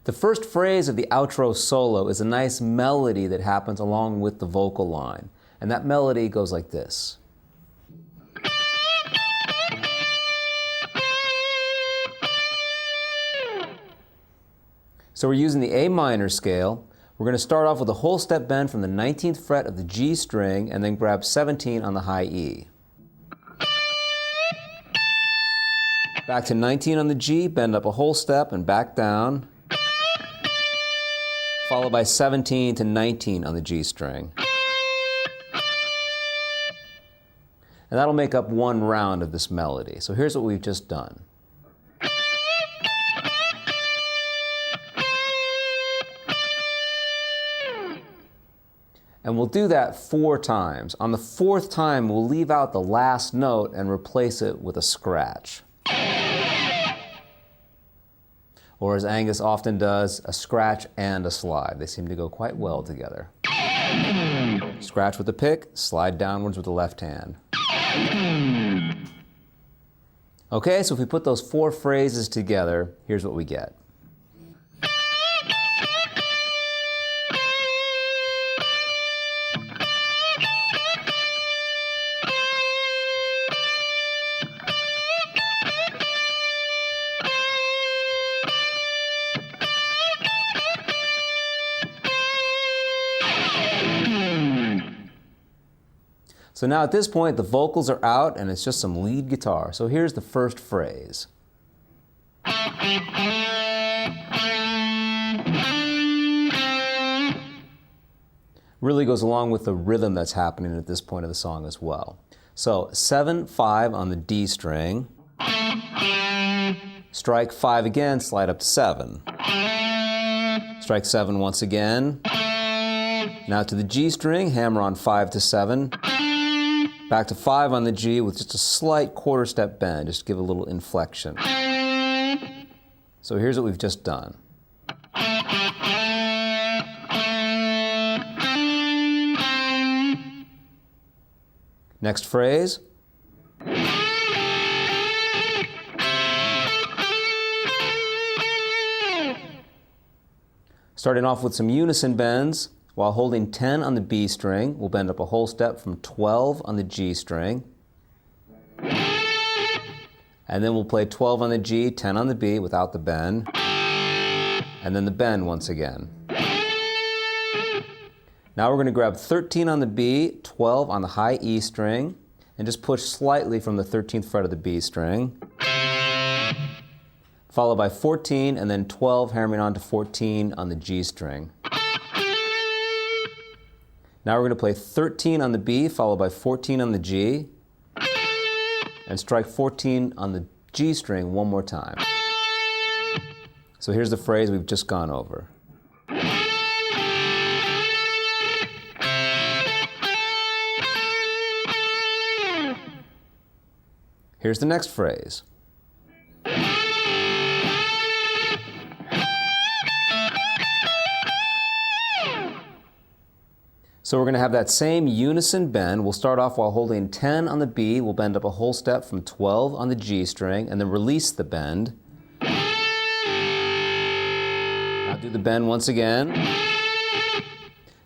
The first phrase of the outro solo is a nice melody that happens along with the vocal line. And that melody goes like this. So we're using the A minor scale. We're going to start off with a whole step bend from the 19th fret of the G string and then grab 17 on the high E. Back to 19 on the G, bend up a whole step and back down, followed by 17 to 19 on the G string. And that'll make up one round of this melody. So here's what we've just done. And we'll do that 4 times. On the 4th time, we'll leave out the last note and replace it with a scratch. Or as Angus often does, a scratch and a slide. They seem to go quite well together. Scratch with the pick, slide downwards with the left hand. Okay, so if we put those 4 phrases together, here's what we get. So now at this point, the vocals are out and it's just some lead guitar. So here's the first phrase. Really goes along with the rhythm that's happening at this point of the song as well. So 7-5 on the D string, strike 5 again, slide up to 7. Strike 7 once again. Now to the G string, hammer on 5 to 7. Back to 5 on the G with just a slight quarter step bend, just to give a little inflection. So here's what we've just done. Next phrase. Starting off with some unison bends. While holding 10 on the B string, we'll bend up a whole step from 12 on the G string. And then we'll play 12 on the G, 10 on the B without the bend. And then the bend once again. Now we're going to grab 13 on the B, 12 on the high E string, and just push slightly from the 13th fret of the B string. Followed by 14 and then 12 hammering on to 14 on the G string. Now we're going to play 13 on the B, followed by 14 on the G, and strike 14 on the G string one more time. So here's the phrase we've just gone over. Here's the next phrase. So we're going to have that same unison bend. We'll start off while holding 10 on the B. We'll bend up a whole step from 12 on the G string and then release the bend. Now do the bend once again.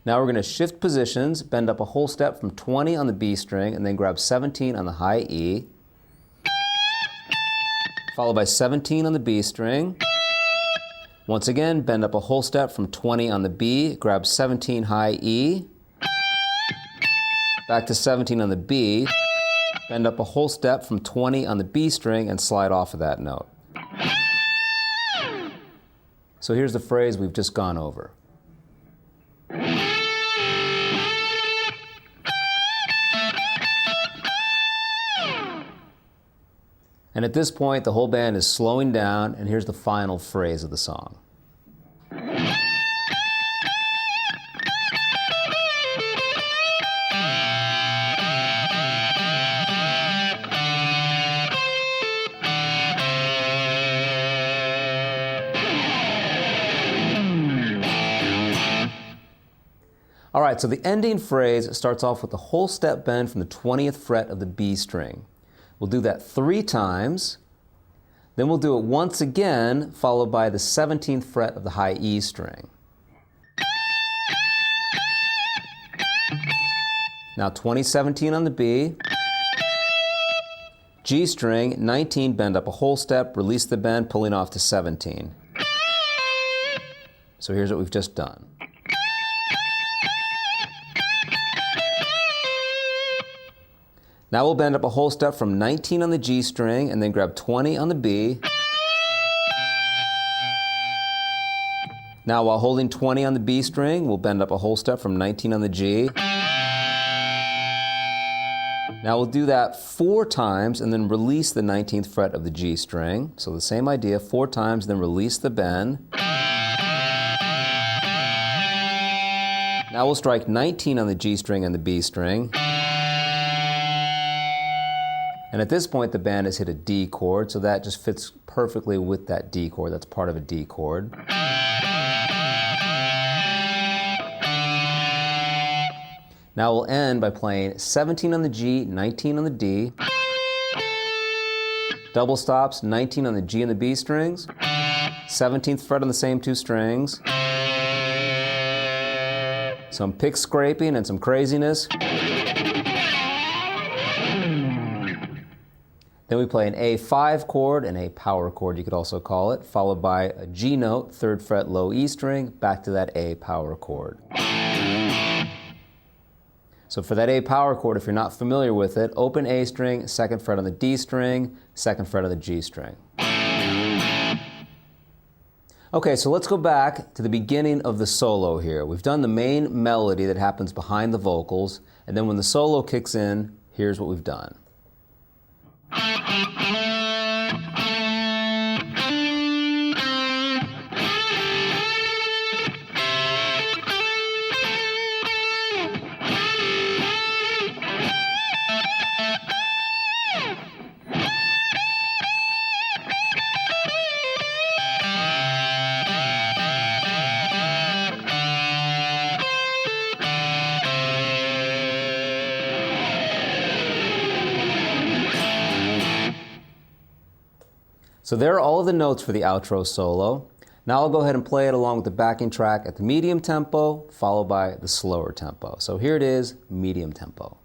Now we're going to shift positions, bend up a whole step from 20 on the B string and then grab 17 on the high E. Followed by 17 on the B string. Once again, bend up a whole step from 20 on the B, grab 17 high E. Back to 17 on the B, bend up a whole step from 20 on the B string and slide off of that note. So here's the phrase we've just gone over. And at this point, the whole band is slowing down, and here's the final phrase of the song. All right, so the ending phrase starts off with the whole step bend from the 20th fret of the B string. We'll do that 3 times. Then we'll do it once again, followed by the 17th fret of the high E string. Now 20-17 on the B. G string, 19, bend up a whole step, release the bend, pulling off to 17. So here's what we've just done. Now we'll bend up a whole step from 19 on the G string and then grab 20 on the B. Now while holding 20 on the B string, we'll bend up a whole step from 19 on the G. Now we'll do that 4 times and then release the 19th fret of the G string. So the same idea, 4 times, then release the bend. Now we'll strike 19 on the G string and the B string. And at this point the band has hit a D chord, so that just fits perfectly with that D chord. That's part of a D chord. Now we'll end by playing 17 on the G, 19 on the D, double stops, 19 on the G and the B strings, 17th fret on the same 2 strings, some pick scraping and some craziness. Then we play an A5 chord, an A power chord you could also call it, followed by a G note, 3rd fret low E string, back to that A power chord. So for that A power chord, if you're not familiar with it, open A string, 2nd fret on the D string, 2nd fret on the G string. Okay, so let's go back to the beginning of the solo here. We've done the main melody that happens behind the vocals, and then when the solo kicks in, here's what we've done. So there are all of the notes for the outro solo. Now I'll go ahead and play it along with the backing track at the medium tempo, followed by the slower tempo. So here it is, medium tempo.